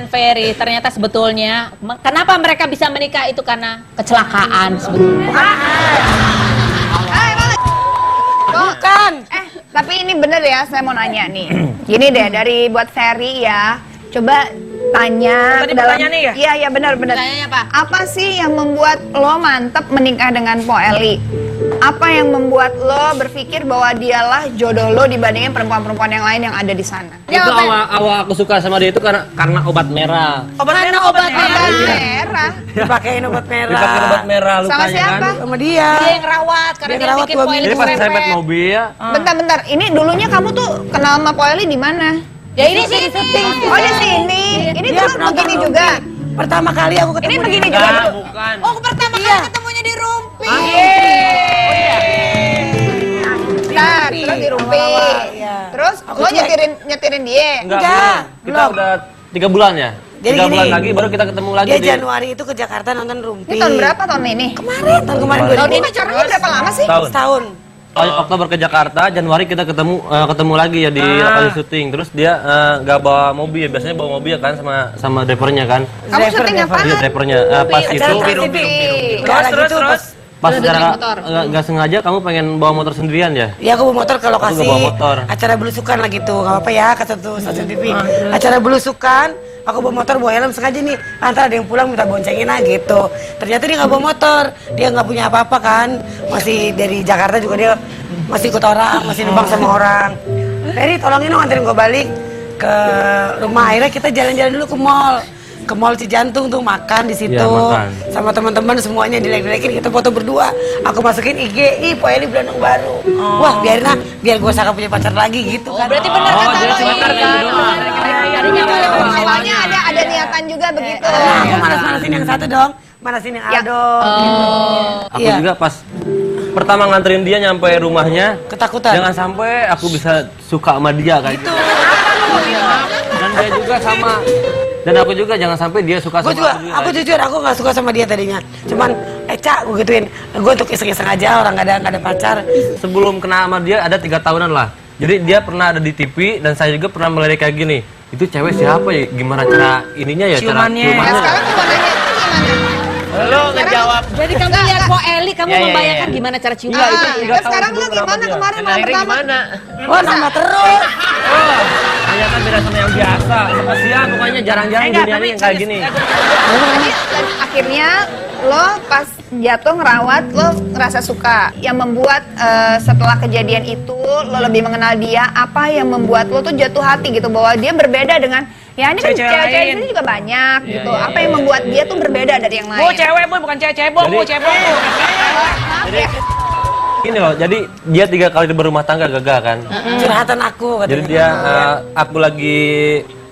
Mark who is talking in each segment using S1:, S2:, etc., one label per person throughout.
S1: dan Ferry ternyata sebetulnya kenapa mereka bisa menikah itu karena kecelakaan sebetulnya.
S2: Bukan.
S3: Tapi ini bener ya, saya mau nanya nih. Gini deh, dari buat Ferry ya, coba tanya
S2: Tadi
S3: dalam.
S2: pertanyaannya ya?
S3: Iya benar.
S1: Pertanyaannya apa?
S3: Apa sih yang membuat lo mantep menikah dengan Po Eli? Apa yang membuat lo berpikir bahwa dialah jodoh lo dibandingin perempuan-perempuan yang lain yang ada di sana?
S4: Itu awal aku suka sama dia itu karena obat merah.
S2: Obat merah.
S3: Obat merah.
S2: Dipakein obat merah.
S4: Dipakai obat merah
S3: Sama
S4: lukanya
S3: siapa?
S4: kan.
S2: Sama dia.
S1: Dia yang rawat karena
S2: Dia
S1: dia
S2: ngerawat
S1: bikin
S2: dua
S1: Po Eli
S4: Jadi pas
S1: serempet.
S4: serempet mobil ya.
S3: Bentar. Ini dulunya kamu tuh kenal sama Po Eli di mana?
S1: Ya ini sih
S3: Oh di sini. Ini
S2: Dia
S3: dulu
S2: penonton
S3: begini
S2: Rumpi.
S3: juga.
S2: Pertama kali aku ketemu
S3: Ini
S2: dia.
S3: begini juga
S4: Enggak,
S3: dulu.
S4: bukan.
S1: Oh pertama kali ketemunya di Rumpi.
S3: Nah, terus di Rumpi.
S2: Iya.
S3: Terus
S2: Aku
S3: lo
S2: cuek.
S3: nyetirin dia.
S4: Enggak,
S2: Enggak,
S4: kita
S2: belum.
S4: udah 3 bulan ya.
S2: Jadi
S4: 3 bulan
S2: gini,
S4: lagi baru kita ketemu lagi
S2: Dia
S4: di
S2: Januari itu ke Jakarta nonton Rumpi.
S3: Ini tahun berapa tahun ini?
S2: Kemarin, tahun kemarin
S3: Tahun ini
S2: 2000.
S3: pacarannya berapa lama sih?
S4: tahun.
S2: Setahun.
S4: Oktober ke Jakarta, Januari kita ketemu lagi ya di lokasi syuting. Terus dia nggak bawa mobil ya, biasanya bawa mobil kan sama drivernya kan.
S3: Kamu syuting apa?
S4: Iya, drivernya pas itu
S2: Terus.
S4: pas
S1: Udah
S4: secara
S1: naik motor.
S4: nggak sengaja kamu pengen bawa motor sendirian ya?
S2: Ya aku bawa motor ke lokasi
S4: Aku bawa motor.
S2: acara belusukan lah gitu, nggak apa-apa ya kata tuh stasiun TV. Acara belusukan, aku bawa motor bawa helm sengaja nih, antara ada yang pulang minta boncengin lah gitu. Ternyata dia nggak bawa motor, dia nggak punya apa-apa kan, masih dari Jakarta juga dia masih ikut orang, masih numpang sama orang. Ferry tolongin dong anterin gue balik ke rumah. Akhirnya kita jalan-jalan dulu ke mall Cijantung tuh makan di situ.
S4: Iya, makan.
S2: Sama teman-teman semuanya dilek-lekin kita foto berdua. Aku masukin IG, Po Eli Belandong baru. Wah, biarin lah, biar gue sangka punya pacar lagi gitu kan.
S1: Berarti benar
S4: Oh,
S1: kata
S4: dia
S1: lo
S4: cuma
S1: ini.
S4: karena itu doang.
S1: Jadinya
S3: Awalnya ada niatan juga begitu.
S2: Nah, aku manas-manasin yang satu dong. Manasin yang
S3: Ya.
S2: Aldo.
S4: Aku
S2: Iya.
S4: juga pas pertama nganterin dia nyampe rumahnya,
S2: Ketakutan.
S4: jangan sampai aku bisa suka sama dia kayak gitu. Dan dia juga sama. Dan aku juga jangan sampai dia suka
S2: Gue
S4: sama
S2: juga,
S4: aku
S2: aku jujur aku nggak suka sama dia tadinya. Cuman, Cak, gue gituin. Gue untuk iseng-iseng aja, orang nggak ada pacar.
S4: Sebelum kenal sama dia ada 3 tahunan lah. Jadi dia pernah ada di TV dan saya juga pernah melihat kayak gini. Itu cewek siapa ya? Gimana cara ininya ya?
S2: Ciumannya.
S3: Nah,
S4: Cara
S3: sekarang aku mau nanya itu gimana?
S4: Lo ngejawab.
S1: Jadi kamu lihat Po Eli, kamu
S4: Ya, ya,
S1: membayangkan
S4: ya.
S1: gimana cara cium?
S4: Iya, itu
S3: Ah,
S4: 3
S3: dan
S4: tahun
S3: sekarang lo
S4: sebelum
S3: gimana
S4: kenapa dia.
S3: kemarin
S4: Dan
S3: malam
S4: akhirnya
S3: pertama?
S4: gimana?
S2: Wah, nambah terus.
S4: Ternyata beda sama yang biasa. Kasihan pokoknya jarang-jarang dunia ini yang kayak gini.
S3: Dan akhirnya lo pas jatuh ngerawat lo ngerasa suka. Yang membuat setelah kejadian itu lo lebih mengenal dia. Apa yang membuat lo tuh jatuh hati gitu bahwa dia berbeda dengan ya ini kan cewek-cewek di sini juga banyak gitu. Apa yang membuat dia tuh berbeda dari yang lain?
S2: Bu, cewek, Bu, bukan cewek-cewek, Bu,
S4: Jadi-
S2: cewek, Bu.
S3: Maaf ya.
S4: Gini loh, jadi dia 3 kali berumah tangga gagal kan.
S2: Curhatan aku katanya.
S4: Jadi dia aku lagi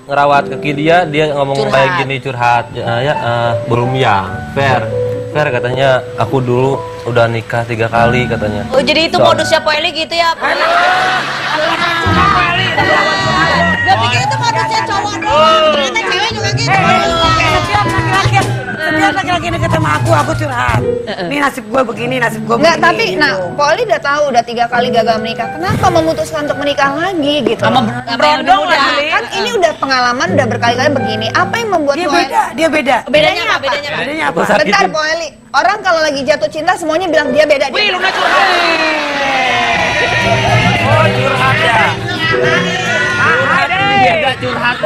S4: ngerawat kaki dia ngomong kayak gini curhat berumia, fair katanya aku dulu udah nikah 3 kali katanya.
S1: Oh jadi itu modusnya Po Eli gitu ya? Gak pikir itu modusnya cowok doang, ternyata cewek juga gitu.
S2: Setiap laki-laki deket sama aku curhat. Ini nasib gue begini, nasib gue begini.
S3: Enggak, tapi
S2: gitu.
S3: nah, Poli udah tahu udah 3 kali gagal menikah. Kenapa memutuskan untuk menikah lagi gitu?
S1: Sama yang lebih muda.
S3: Kan ini udah pengalaman udah berkali-kali begini. Apa yang membuat
S2: Dia
S3: Poli-
S2: beda, dia beda.
S1: Bedanya apa? Bedanya apa?
S2: Bedanya apa?
S4: Sakitin.
S3: Bentar Poli, orang kalau lagi jatuh cinta semuanya bilang dia beda.
S2: Wih,
S3: Dia
S2: lu curhat.
S4: Oh curhat ya. Beda curhat.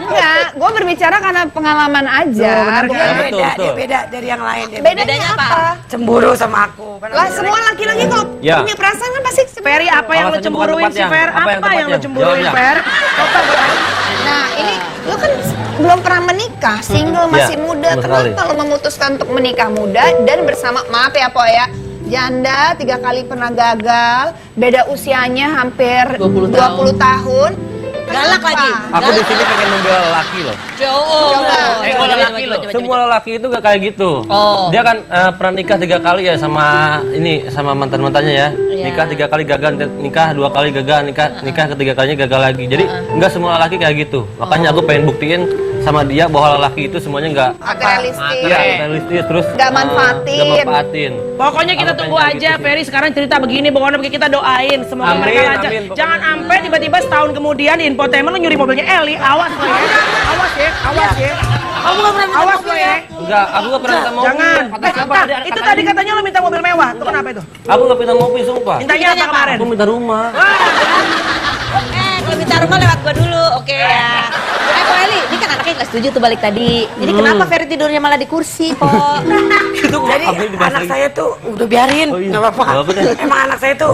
S3: enggak, gue berbicara karena pengalaman aja.
S2: Dia
S4: betul,
S2: beda,
S4: betul.
S2: dia beda dari yang lain. Dia
S3: Bedanya apa?
S2: cemburu sama aku.
S3: Lah semua laki-laki kalau
S4: Ya.
S3: punya perasaan kan pasti
S5: Ferry, apa yang lo
S4: Alasannya bukan
S5: cemburuin si
S4: tempatnya.
S5: Fer?
S4: Apa yang
S5: Apa yang lo
S4: tempatnya?
S5: cemburuin
S4: Jawabnya.
S5: Fer?
S3: Nah ini lo kan belum pernah menikah, single masih
S4: Ya,
S3: muda.
S4: betul sekali.
S3: Kenapa lo memutuskan untuk menikah muda dan bersama maaf ya Po ya, janda 3 kali pernah gagal, beda usianya hampir
S1: 20
S3: tahun.
S1: Galak
S3: Kenapa?
S1: lagi.
S4: Aku di sini pengen membela lelaki loh.
S1: Cowok.
S3: Coba.
S1: Lelaki loh.
S4: Semua lelaki itu gak kayak gitu.
S1: Oh.
S4: Dia kan pernah nikah 3 kali ya sama mantan-mantannya ya.
S1: Iya.
S4: Nikah 3 kali gagal, nikah 2 kali gagal, nikah ketiga kalinya gagal lagi. Jadi nggak semua lelaki kayak gitu. Makanya aku pengen buktiin sama dia bahwa lelaki itu semuanya nggak
S3: Materialistis.
S4: realistis terus
S3: Nggak manfaatin.
S4: nggak manfaatin.
S5: Pokoknya kita
S4: Aku
S5: tunggu
S4: pengen
S5: aja,
S4: gitu sih.
S5: Ferry sekarang cerita begini, pokoknya kita doain semoga
S4: Amin,
S5: mereka lancar.
S4: amin, pokoknya.
S5: Jangan sampai tiba-tiba setahun kemudian di infotainment lo nyuri mobilnya Eli, awas lo ya, awas ya, awas ya.
S2: Kamu gak pernah minta
S5: Awas
S2: mobil
S5: lo ya.
S4: Enggak, aku gak pernah minta mobil.
S5: Jangan.
S4: Kata siapa?
S5: Nah, itu tadi katanya lo minta mobil mewah. Itu kenapa itu?
S4: Aku gak minta mobil, sumpah.
S5: Mintanya apa kemarin?
S4: Aku minta rumah.
S1: Kalau minta rumah lewat gua dulu, oke ya. Ko Eli, ini kan anaknya nggak setuju tuh balik tadi. Jadi kenapa Ferry tidurnya malah di kursi kok?
S4: Itu
S2: Jadi anak saya tuh udah biarin,
S4: Oh iya.
S2: nggak apa-apa.
S4: Nggak apa-apa deh.
S2: Emang anak saya tuh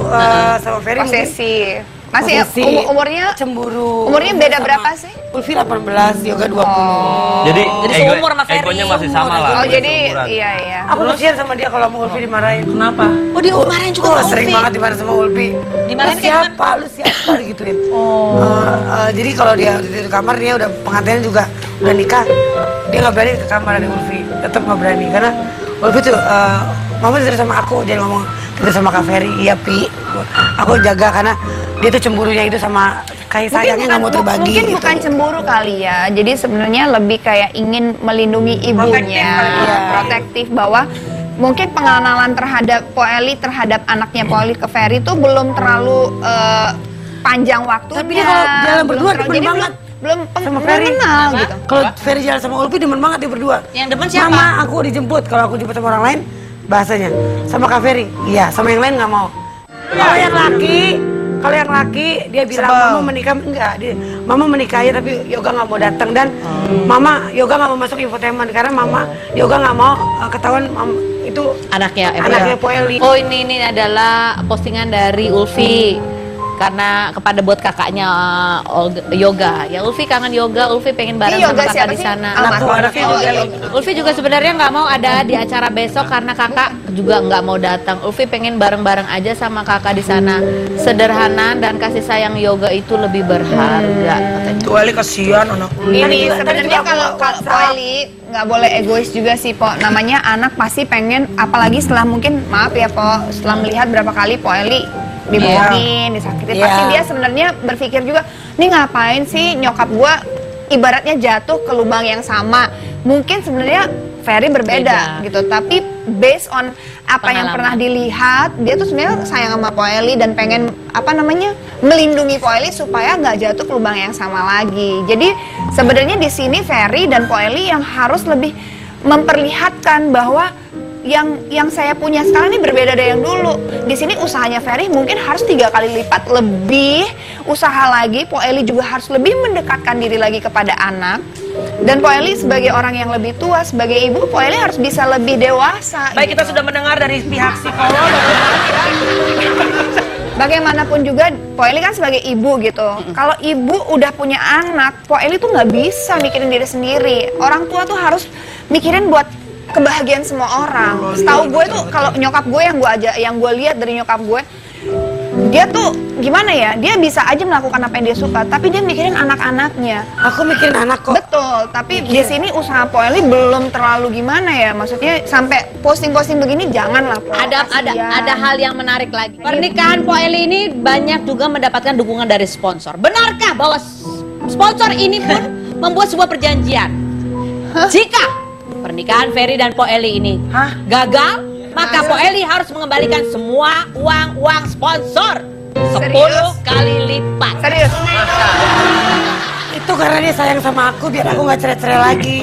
S2: sama Ferry mungkin
S3: Posesif. Masih
S2: posesif,
S3: umurnya
S2: cemburu.
S3: umurnya beda
S2: Sama
S3: berapa sih?
S2: Ulfi 18, Yoga 20.
S4: Jadi,
S1: Jadi seumur sama Ferry.
S4: egonya masih sama lah.
S3: Oh jadi
S4: seumuran.
S3: iya.
S2: Aku kasihan sama dia kalau sama Ulfi dimarahin.
S5: Kenapa?
S1: Oh dia kemarin juga
S2: Oh,
S1: sama
S2: sering
S1: Ulfi.
S2: banget dimarahin sama Ulfi.
S1: Dimarahin
S2: Lu
S1: kayak
S2: siapa? Lu siapa? Digituin. Jadi kalau dia di kamar, dia udah pengantinnya juga udah nikah. Dia nggak berani ke kamar ada Ulfi. Tetap nggak berani karena Ulfi tuh mama tidur sama aku, dia ngomong tidur sama Kak Ferry. Iya Pi, aku jaga karena dia tuh cemburunya itu sama kayak sayangnya nggak mau terbagi
S3: mungkin
S2: gitu.
S3: bukan cemburu kali ya. Jadi sebenarnya lebih kayak ingin melindungi ibunya, protektif bahwa mungkin pengenalan terhadap Po Eli terhadap anaknya Po Eli ke Ferry itu belum terlalu panjang waktunya.
S2: Tapi dia kalau jalan
S3: Belum
S2: berdua
S3: terlalu-
S2: demen
S3: jadi
S2: banget.
S3: belum
S2: Sama Ferry.
S3: kenal gitu.
S2: Kalau Ferry jalan sama Ulfi demen banget dia berdua.
S1: Yang demen siapa?
S2: Mama, aku dijemput. Kalau aku jemput sama orang lain, bahasanya sama Kak Ferry. Iya, sama yang lain nggak mau. Kalau yang laki dia bilang mama menikah enggak. Mama menikah ya tapi Yoga nggak mau datang dan mama Yoga nggak mau masuk infotainment karena mama Yoga nggak mau ketahuan itu
S1: Anaknya
S2: Po Eli.
S1: Oh ini adalah postingan dari Ulfi karena kepada buat kakaknya Yoga. Ya Ulfi kangen Yoga, Ulfi pengen bareng
S3: Ini
S1: sama
S3: Yoga
S1: kakak
S3: siapa
S1: di
S3: sih?
S1: sana.
S3: Almarhum.
S2: Anaknya
S3: Oh,
S2: juga.
S3: iya.
S1: Ulfi juga sebenarnya nggak mau ada di acara besok karena kakak juga nggak mau datang. Ulfi pengen bareng-bareng aja sama kakak di sana. Sederhana dan kasih sayang Yoga itu lebih berharga. katanya.
S5: Tuh Eli kasihan anak lu.
S3: Ini
S2: juga
S3: sebenarnya
S2: aku
S3: kalau
S2: WhatsApp.
S3: Po Eli nggak boleh egois juga sih Po. Namanya anak pasti pengen, apalagi setelah mungkin maaf ya Po, setelah melihat berapa kali Po Eli dibohongin, disakitin,
S2: Iya.
S3: pasti dia sebenarnya berpikir juga, nih ngapain sih nyokap gua ibaratnya jatuh ke lubang yang sama. Mungkin sebenarnya Ferry berbeda
S1: Beda.
S3: gitu, tapi based on apa yang
S1: Pengalaman.
S3: pernah dilihat, dia tuh sebenarnya sayang sama Po Eli dan pengen melindungi Po Eli supaya nggak jatuh ke lubang yang sama lagi. Jadi sebenarnya di sini Ferry dan Po Eli yang harus lebih memperlihatkan bahwa yang saya punya sekarang ini berbeda dari yang dulu. Di sini usahanya Ferry mungkin harus 3 kali lipat lebih usaha lagi. Po Eli juga harus lebih mendekatkan diri lagi kepada anak. Dan Po Eli sebagai orang yang lebih tua, sebagai ibu, Po Eli harus bisa lebih dewasa.
S5: Baik, kita
S3: gitu.
S5: sudah mendengar dari pihak psikolog.
S3: Bagaimanapun juga Po Eli kan sebagai ibu gitu. Kalau ibu udah punya anak, Po Eli tuh nggak bisa mikirin diri sendiri. Orang tua tuh harus mikirin buat kebahagiaan semua orang. Setahu gue tuh kalau nyokap gue yang gue lihat dari nyokap gue, dia tuh gimana ya? Dia bisa aja melakukan apa yang dia suka, tapi dia mikirin anak-anaknya.
S2: Aku mikirin anak kok.
S3: Betul, tapi di sini usaha Po Eli belum terlalu gimana ya? Maksudnya sampai posting-posting begini janganlah Po.
S1: Ada hal yang menarik lagi. Pernikahan Po Eli ini banyak juga mendapatkan dukungan dari sponsor. Benarkah bahwa sponsor ini pun membuat sebuah perjanjian? Jika pernikahan Ferry dan Po Eli ini gagal, maka Po Eli harus mengembalikan semua uang sponsor 10
S3: Serius?
S1: kali lipat.
S3: Serius?
S2: Itu karena dia sayang sama aku biar aku nggak cerai-cerai lagi.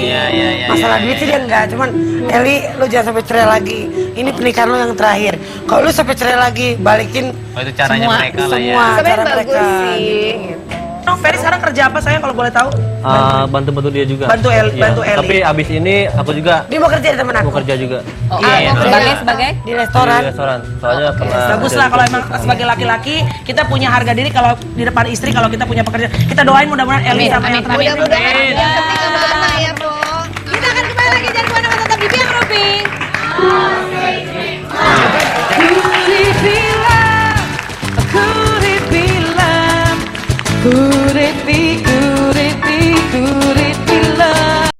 S2: Masalah duit sih dia enggak, cuman Eli lu jangan sampai cerai lagi. Ini pernikahan lu yang terakhir. Kalau lu sampai cerai lagi, balikin
S4: Oh, itu caranya
S1: Semua-
S4: mereka lah ya.
S2: semua cara
S3: Sebenarnya bagus
S2: mereka.
S3: sih.
S5: Ferry sekarang kerja apa sayang kalau boleh tahu?
S4: Bantu-bantu dia juga.
S5: Bantu Eli-
S4: Iya.
S5: bantu Eli.
S4: Tapi abis ini aku juga
S2: Dia mau kerja di temen aku
S4: mau kerja juga.
S1: Oh,
S3: Iya,
S1: sebagai
S2: di restoran.
S4: Di restoran. Soalnya pernah
S5: Bagus
S4: kerja
S5: lah
S4: di
S5: kalau
S4: situ.
S5: emang sebagai laki-laki kita punya harga diri kalau di depan istri kalau kita punya pekerjaan. Kita doain mudah-mudahan Eli
S1: Amin,
S5: sama yang
S1: amin,
S5: terakhir.
S3: Mudah-mudahan
S5: Amin.
S3: yang penting kemana ya Po.
S1: kita akan kembali lagi, jangan kemana-mana, tetap di Biang Rupi.